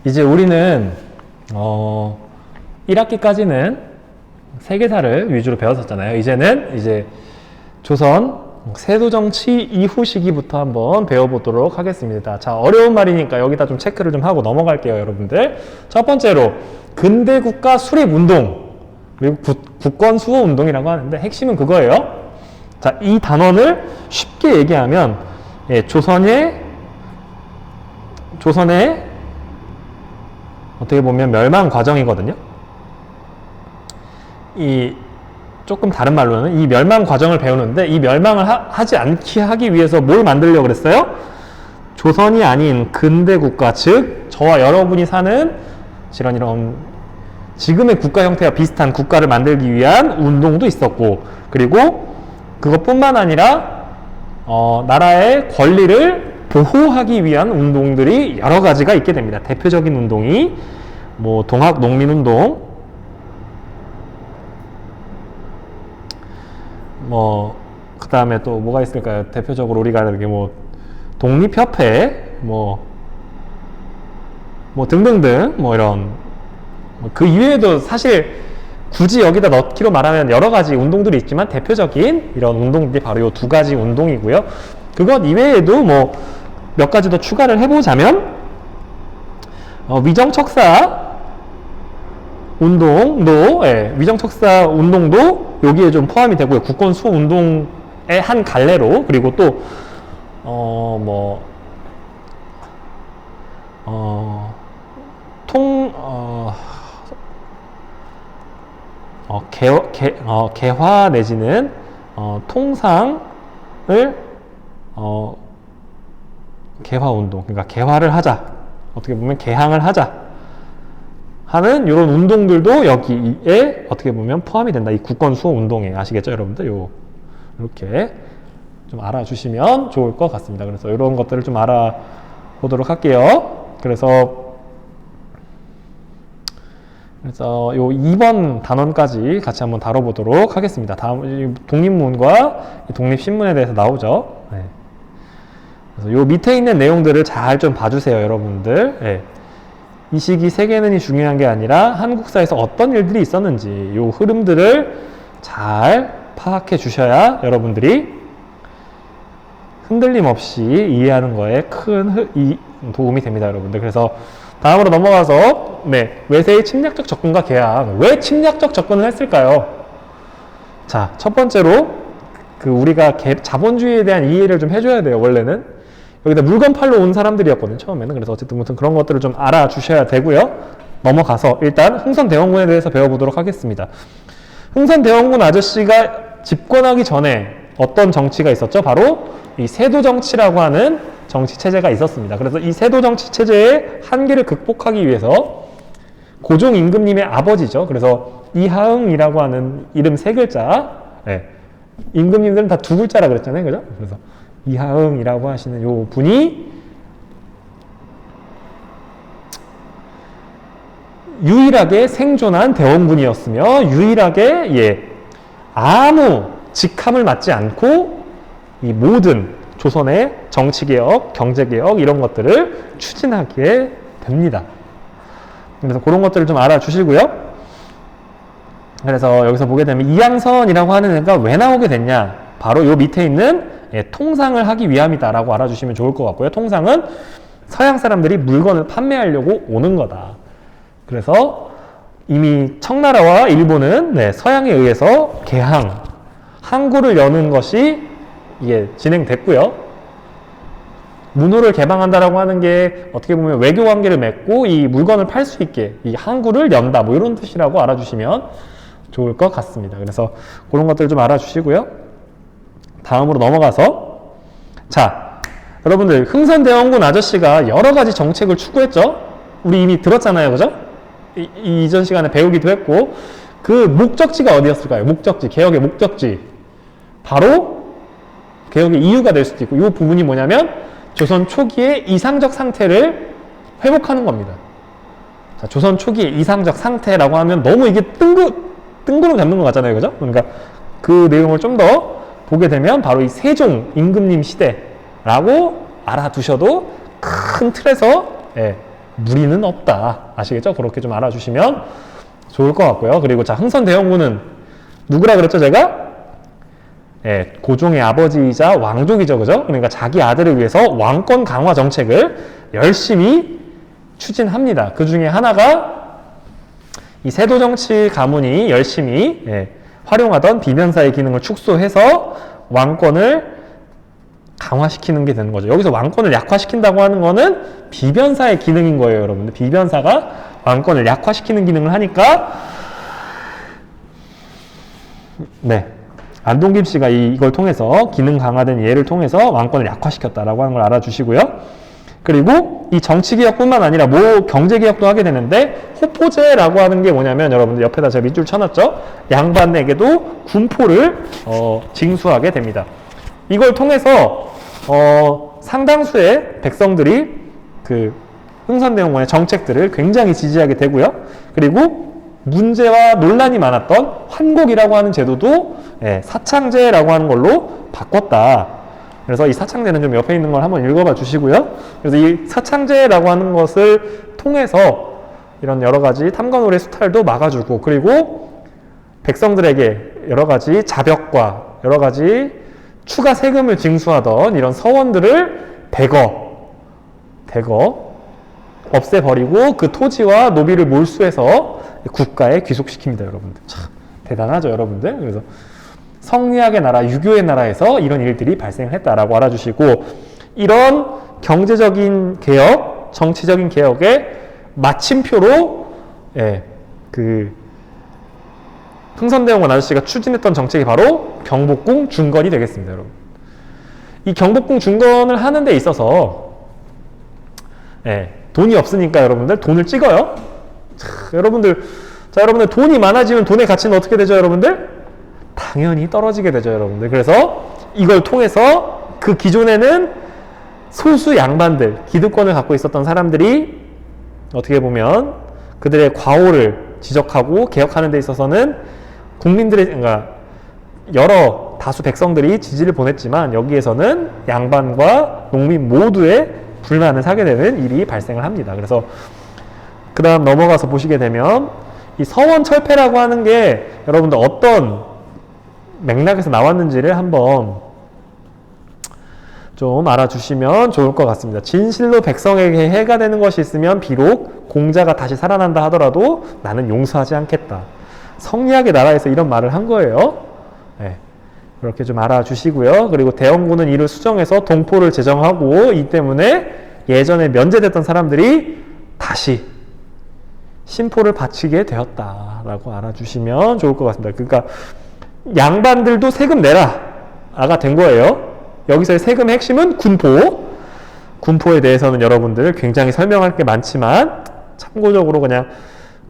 이제 우리는 1학기까지는 세계사를 위주로 배웠었잖아요. 이제는 이제 조선 세도정치 이후 시기부터 한번 배워보도록 하겠습니다. 자, 어려운 말이니까 여기다 좀 체크를 좀 하고 넘어갈게요, 여러분들. 첫 번째로 근대국가 수립운동, 그리고 국권 수호 운동이라고 하는데 핵심은 그거예요. 자, 이 단원을 쉽게 얘기하면 조선의 어떻게 보면 멸망 과정이거든요. 이 조금 다른 말로는 이 멸망 과정을 배우는데, 이 멸망을 하지 않게 하기 위해서 뭘 만들려고 그랬어요? 조선이 아닌 근대 국가, 즉 저와 여러분이 사는 이런 지금의 국가 형태와 비슷한 국가를 만들기 위한 운동도 있었고, 그리고 그것뿐만 아니라 나라의 권리를 보호하기 위한 운동들이 여러 가지가 있게 됩니다. 대표적인 운동이 뭐 동학농민운동, 그 다음에 또 뭐가 있을까요? 대표적으로 우리가 이렇게 독립협회, 등등등, 이런, 그 이외에도 사실 굳이 여기다 넣기로 말하면 여러 가지 운동들이 있지만 대표적인 이런 운동들이 바로 이 두 가지 운동이고요. 그것 이외에도 몇 가지 더 추가를 해보자면, 위정척사 운동도, 위정척사 운동도 여기에 좀 포함이 되고요. 국권 수호 운동의 한 갈래로, 그리고 또, 개화 내지는, 통상을, 개화운동, 그러니까 개화를 하자. 어떻게 보면 개항을 하자. 하는 이런 운동들도 여기에 어떻게 보면 포함이 된다. 이 국권 수호 운동에. 아시겠죠, 여러분들? 이렇게 좀 알아주시면 좋을 것 같습니다. 그래서 이런 것들을 좀 알아보도록 할게요. 그래서 요 2번 단원까지 같이 한번 다뤄보도록 하겠습니다. 다음, 독립문과 독립신문에 대해서 나오죠. 네. 그래서 요 밑에 있는 내용들을 잘 좀 봐주세요, 여러분들. 네. 이 시기 세계는이 중요한 게 아니라 한국사에서 어떤 일들이 있었는지 요 흐름들을 잘 파악해 주셔야 여러분들이 흔들림 없이 이해하는 거에 큰 도움이 됩니다, 여러분들. 그래서 다음으로 넘어가서 외세의 침략적 접근과 개항. 왜 침략적 접근을 했을까요? 자, 첫 번째로 우리가 자본주의에 대한 이해를 좀 해줘야 돼요. 원래는 여기다 물건 팔러 온 사람들이었거든요, 처음에는. 그래서 어쨌든 무슨 그런 것들을 좀 알아주셔야 되고요. 넘어가서 일단 흥선대원군에 대해서 배워보도록 하겠습니다. 흥선대원군 아저씨가 집권하기 전에 어떤 정치가 있었죠? 바로 이 세도정치라고 하는 정치체제가 있었습니다. 그래서 이 세도정치체제의 한계를 극복하기 위해서 고종 임금님의 아버지죠. 그래서 이하응이라고 하는 이름 3글자, 임금님들은 다 2글자라 그랬잖아요, 그죠? 그래서 이하응이라고 하시는 요 분이 유일하게 생존한 대원군이었으며, 유일하게 아무 직함을 맡지 않고 이 모든 조선의 정치개혁, 경제개혁 이런 것들을 추진하게 됩니다. 그래서 그런 것들을 좀 알아주시고요. 그래서 여기서 보게 되면 이양선이라고 하는 애가 왜 나오게 됐냐, 바로 요 밑에 있는 통상을 하기 위함이다라고 알아주시면 좋을 것 같고요. 통상은 서양 사람들이 물건을 판매하려고 오는 거다. 그래서 이미 청나라와 일본은 서양에 의해서 개항, 항구를 여는 것이 이게 진행됐고요. 문호를 개방한다라고 하는 게 어떻게 보면 외교 관계를 맺고 이 물건을 팔 수 있게 이 항구를 연다, 이런 뜻이라고 알아주시면 좋을 것 같습니다. 그래서 그런 것들 좀 알아주시고요. 다음으로 넘어가서, 자, 여러분들 흥선대원군 아저씨가 여러 가지 정책을 추구했죠. 우리 이미 들었잖아요, 그죠? 이전 시간에 배우기도 했고, 그 목적지가 어디였을까요? 목적지, 개혁의 목적지. 바로 개혁의 이유가 될 수도 있고, 이 부분이 뭐냐면 조선 초기의 이상적 상태를 회복하는 겁니다. 자, 조선 초기의 이상적 상태라고 하면 너무 이게 뜬구름 잡는 것 같잖아요, 그죠? 그러니까 그 내용을 좀 더 보게 되면 바로 이 세종 임금님 시대라고 알아두셔도 큰 틀에서 무리는 없다. 아시겠죠? 그렇게 좀 알아주시면 좋을 것 같고요. 그리고 자, 흥선대원군은 누구라 그랬죠, 제가? 예, 고종의 아버지이자 왕족이죠, 그죠? 그러니까 자기 아들을 위해서 왕권 강화 정책을 열심히 추진합니다. 그 중에 하나가 이 세도정치 가문이 열심히 활용하던 비변사의 기능을 축소해서 왕권을 강화시키는 게 되는 거죠. 여기서 왕권을 약화시킨다고 하는 거는 비변사의 기능인 거예요, 여러분들. 비변사가 왕권을 약화시키는 기능을 하니까 안동김 씨가 이걸 통해서 기능 강화된 예를 통해서 왕권을 약화시켰다라고 하는 걸 알아주시고요. 그리고 이 정치개혁뿐만 아니라 경제개혁도 하게 되는데 호포제라고 하는 게 뭐냐면 여러분들 옆에다 제가 밑줄 쳐놨죠. 양반에게도 군포를 징수하게 됩니다. 이걸 통해서 상당수의 백성들이 그 흥선대원군의 정책들을 굉장히 지지하게 되고요. 그리고 문제와 논란이 많았던 환곡이라고 하는 제도도 사창제라고 하는 걸로 바꿨다. 그래서 이 사창제는 좀 옆에 있는 걸 한번 읽어봐 주시고요. 그래서 이 사창제라고 하는 것을 통해서 이런 여러 가지 탐관오래 수탈도 막아주고, 그리고 백성들에게 여러 가지 자벽과 여러 가지 추가 세금을 징수하던 이런 서원들을 대거 없애버리고 그 토지와 노비를 몰수해서 국가에 귀속시킵니다, 여러분들. 참 대단하죠, 여러분들. 그래서 성리학의 나라, 유교의 나라에서 이런 일들이 발생을 했다라고 알아주시고, 이런 경제적인 개혁, 정치적인 개혁의 마침표로 그 흥선대원군 아저씨가 추진했던 정책이 바로 경복궁 중건이 되겠습니다, 여러분. 이 경복궁 중건을 하는 데 있어서 돈이 없으니까 여러분들 돈을 찍어요. 여러분들 돈이 많아지면 돈의 가치는 어떻게 되죠, 여러분들? 당연히 떨어지게 되죠, 여러분들. 그래서 이걸 통해서 그 기존에는 소수 양반들, 기득권을 갖고 있었던 사람들이 어떻게 보면 그들의 과오를 지적하고 개혁하는 데 있어서는 그러니까 여러 다수 백성들이 지지를 보냈지만 여기에서는 양반과 농민 모두의 불만을 사게 되는 일이 발생을 합니다. 그래서 그 다음 넘어가서 보시게 되면 이 서원철폐라고 하는 게 여러분들 어떤 맥락에서 나왔는지를 한번 좀 알아주시면 좋을 것 같습니다. 진실로 백성에게 해가 되는 것이 있으면 비록 공자가 다시 살아난다 하더라도 나는 용서하지 않겠다. 성리학의 나라에서 이런 말을 한 거예요. 그렇게 좀 알아주시고요. 그리고 대원군은 이를 수정해서 동포를 제정하고, 이 때문에 예전에 면제됐던 사람들이 다시 신포를 바치게 되었다라고 알아주시면 좋을 것 같습니다. 그러니까 양반들도 세금 내라가 된 거예요. 여기서의 세금의 핵심은 군포에 대해서는 여러분들 굉장히 설명할 게 많지만 참고적으로 그냥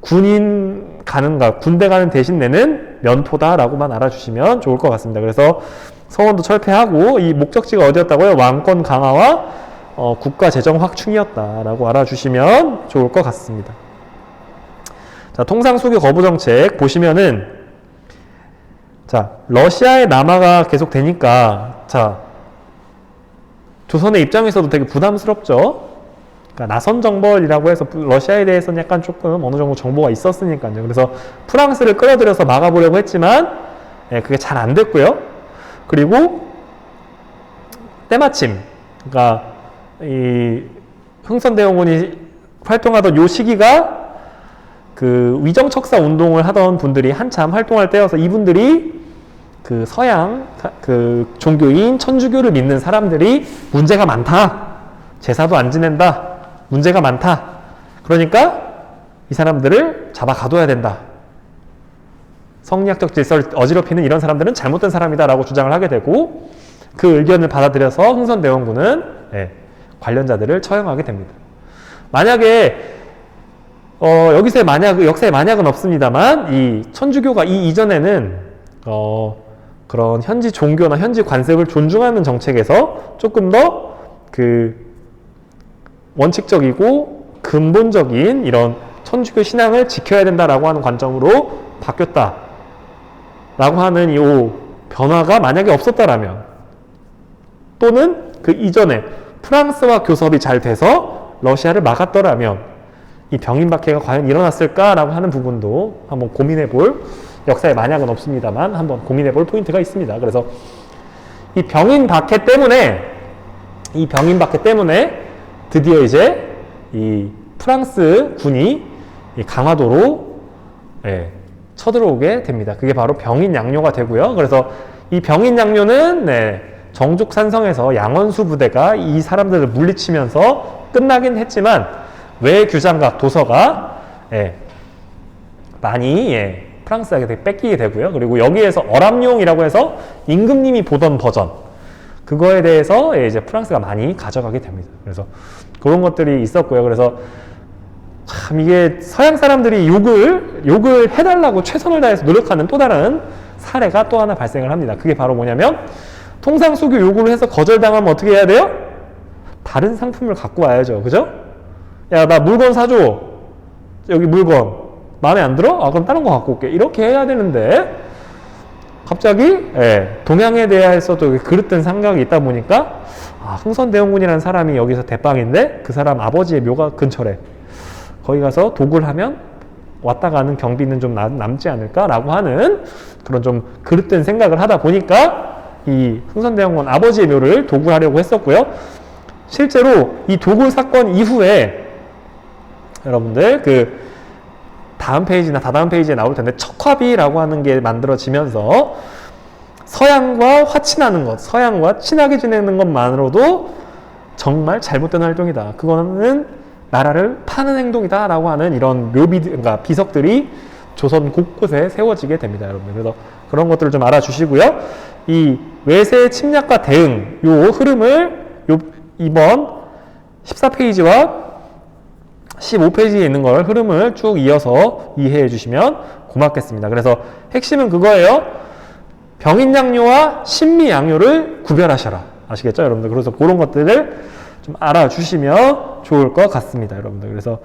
군대 가는 대신 내는 면토다라고만 알아주시면 좋을 것 같습니다. 그래서 서원도 철폐하고, 이 목적지가 어디였다고요? 왕권 강화와 국가 재정 확충이었다라고 알아주시면 좋을 것 같습니다. 자, 통상수교 거부 정책 보시면은, 자, 러시아의 남하가 계속 되니까, 자, 조선의 입장에서도 되게 부담스럽죠. 그러니까 나선정벌이라고 해서 러시아에 대해서는 약간 조금 어느 정도 정보가 있었으니까요. 그래서 프랑스를 끌어들여서 막아보려고 했지만 그게 잘 안 됐고요. 그리고 때마침, 그러니까 이 흥선대원군이 활동하던 요 시기가 그 위정척사 운동을 하던 분들이 한참 활동할 때여서 이분들이 그 서양 그 종교인 천주교를 믿는 사람들이 문제가 많다, 제사도 안 지낸다, 문제가 많다, 그러니까 이 사람들을 잡아 가둬야 된다, 성리학적 질서를 어지럽히는 이런 사람들은 잘못된 사람이다 라고 주장을 하게 되고, 그 의견을 받아들여서 흥선대원군은 관련자들을 처형하게 됩니다. 만약에 여기서의 역사의 만약은 없습니다만, 이 천주교가 이 이전에는 그런 현지 종교나 현지 관습을 존중하는 정책에서 조금 더 그 원칙적이고 근본적인 이런 천주교 신앙을 지켜야 된다라고 하는 관점으로 바뀌었다라고 하는 이 변화가 만약에 없었다라면, 또는 그 이전에 프랑스와 교섭이 잘 돼서 러시아를 막았더라면, 이 병인 박해가 과연 일어났을까라고 하는 부분도 한번 고민해 볼, 역사에 만약은 없습니다만 한번 고민해 볼 포인트가 있습니다. 그래서 이 병인 박해 때문에 드디어 이제 이 프랑스 군이 이 강화도로 쳐들어오게 됩니다. 그게 바로 병인 양요가 되고요. 그래서 이 병인 양요는 정족산성에서 양원수 부대가 이 사람들을 물리치면서 끝나긴 했지만 외규장각 도서가 많이 프랑스에게 뺏기게 되고요. 그리고 여기에서 어람용이라고 해서 임금님이 보던 버전, 그거에 대해서 이제 프랑스가 많이 가져가게 됩니다. 그래서 그런 것들이 있었고요. 그래서 참 이게 서양 사람들이 욕을 해달라고 최선을 다해서 노력하는 또 다른 사례가 또 하나 발생을 합니다. 그게 바로 뭐냐면 통상수교 요구를 해서 거절당하면 어떻게 해야 돼요? 다른 상품을 갖고 와야죠. 그죠? 야, 나 물건 사줘. 여기 물건 마음에 안 들어? 아, 그럼 다른 거 갖고 올게. 이렇게 해야 되는데 갑자기 동양에 대해서도 그릇된 생각이 있다 보니까 흥선대원군이라는 사람이 여기서 대빵인데 그 사람 아버지의 묘가 근처래. 거기 가서 도굴 하면 왔다 가는 경비는 좀 남지 않을까라고 하는 그런 좀 그릇된 생각을 하다 보니까 이 흥선대원군 아버지의 묘를 도굴하려고 했었고요. 실제로 이 도굴 사건 이후에 여러분들 그 다음 페이지나 다다음 페이지에 나올 텐데 척화비라고 하는 게 만들어지면서 서양과 화친하는 것, 서양과 친하게 지내는 것만으로도 정말 잘못된 활동이다. 그거는 나라를 파는 행동이다 라고 하는 이런 그러니까 비석들이 조선 곳곳에 세워지게 됩니다, 여러분. 그래서 그런 것들을 좀 알아주시고요. 이 외세 침략과 대응, 요 흐름을 이번 14페이지와 15페이지에 있는 걸 흐름을 쭉 이어서 이해해 주시면 고맙겠습니다. 그래서 핵심은 그거예요. 병인양요와 신미양요를 구별하셔라. 아시겠죠, 여러분들? 그래서 그런 것들을 좀 알아주시면 좋을 것 같습니다, 여러분들. 그래서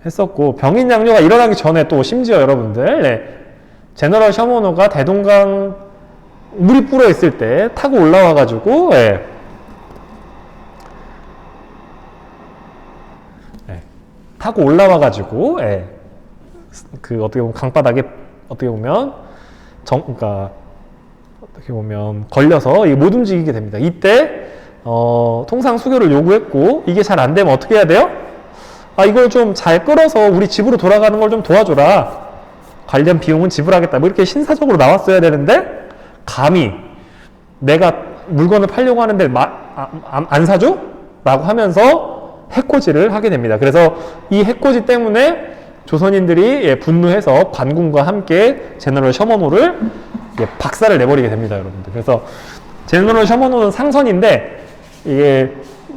했었고 병인양요가 일어나기 전에 또 심지어 여러분들 제너럴 셔머노가 대동강 물이 불어 있을 때 타고 올라와 가지고 타고 올라와 가지고 그 어떻게 보면 강바닥에 어떻게 보면 그러니까 어떻게 보면 걸려서 이게 못 움직이게 됩니다. 이때 통상 수교를 요구했고 이게 잘 안 되면 어떻게 해야 돼요? 이걸 좀 잘 끌어서 우리 집으로 돌아가는 걸 좀 도와줘라. 관련 비용은 지불하겠다. 뭐 이렇게 신사적으로 나왔어야 되는데 감히 내가 물건을 팔려고 하는데 안 사줘? 라고 하면서 해코지를 하게 됩니다. 그래서 이 해코지 때문에 조선인들이 분노해서 관군과 함께 제너럴 셔머노를 박살을 내버리게 됩니다, 여러분들. 그래서 제너럴 셔머노는 상선인데 이게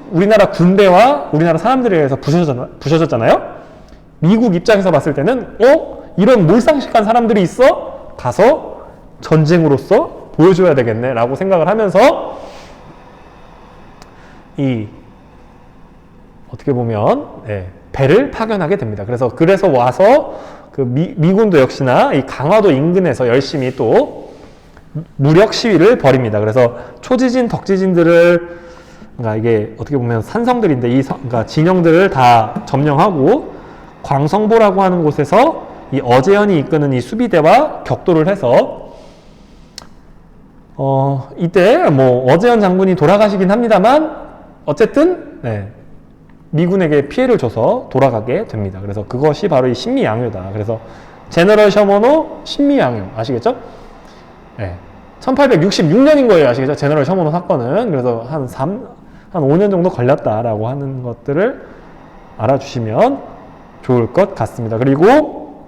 우리나라 군대와 우리나라 사람들에 의해서 부셔졌잖아요. 미국 입장에서 봤을 때는 이런 몰상식한 사람들이 있어? 가서 전쟁으로서 보여줘야 되겠네 라고 생각을 하면서 어떻게 보면 배를 파견하게 됩니다. 그래서 와서 그 미군도 역시나 이 강화도 인근에서 열심히 또 무력 시위를 벌입니다. 그래서 초지진, 덕지진들을 그러니까 이게 어떻게 보면 산성들인데 그러니까 진영들을 다 점령하고 광성보라고 하는 곳에서 이 어제현이 이끄는 이 수비대와 격돌을 해서 이때 뭐 어제현 장군이 돌아가시긴 합니다만 어쨌든 미군에게 피해를 줘서 돌아가게 됩니다. 그래서 그것이 바로 이 신미양요다. 그래서 제너럴 셔머노 신미양요 아시겠죠? 1866년인 거예요. 아시겠죠? 제너럴 셔머노 사건은. 그래서 한 5년 정도 걸렸다라고 하는 것들을 알아주시면 좋을 것 같습니다. 그리고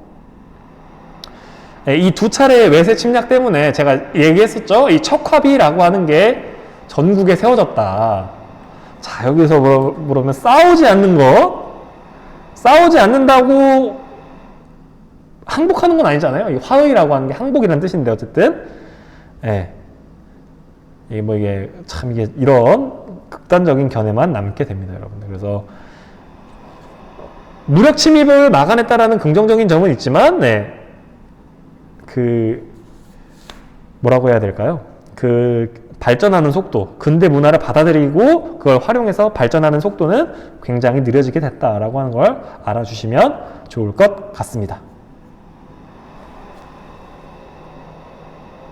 이 두 차례의 외세 침략 때문에 제가 얘기했었죠. 이 척화비라고 하는 게 전국에 세워졌다. 자, 여기서 그러면 싸우지 않는다고 항복하는 건 아니잖아요. 이 화의라고 하는 게 항복이라는 뜻인데 어쨌든 이게 참 이게 이런 극단적인 견해만 남게 됩니다, 여러분들. 그래서 무력 침입을 막아냈다라는 긍정적인 점은 있지만 뭐라고 해야 될까요? 발전하는 속도, 근대 문화를 받아들이고 그걸 활용해서 발전하는 속도는 굉장히 느려지게 됐다라고 하는 걸 알아주시면 좋을 것 같습니다.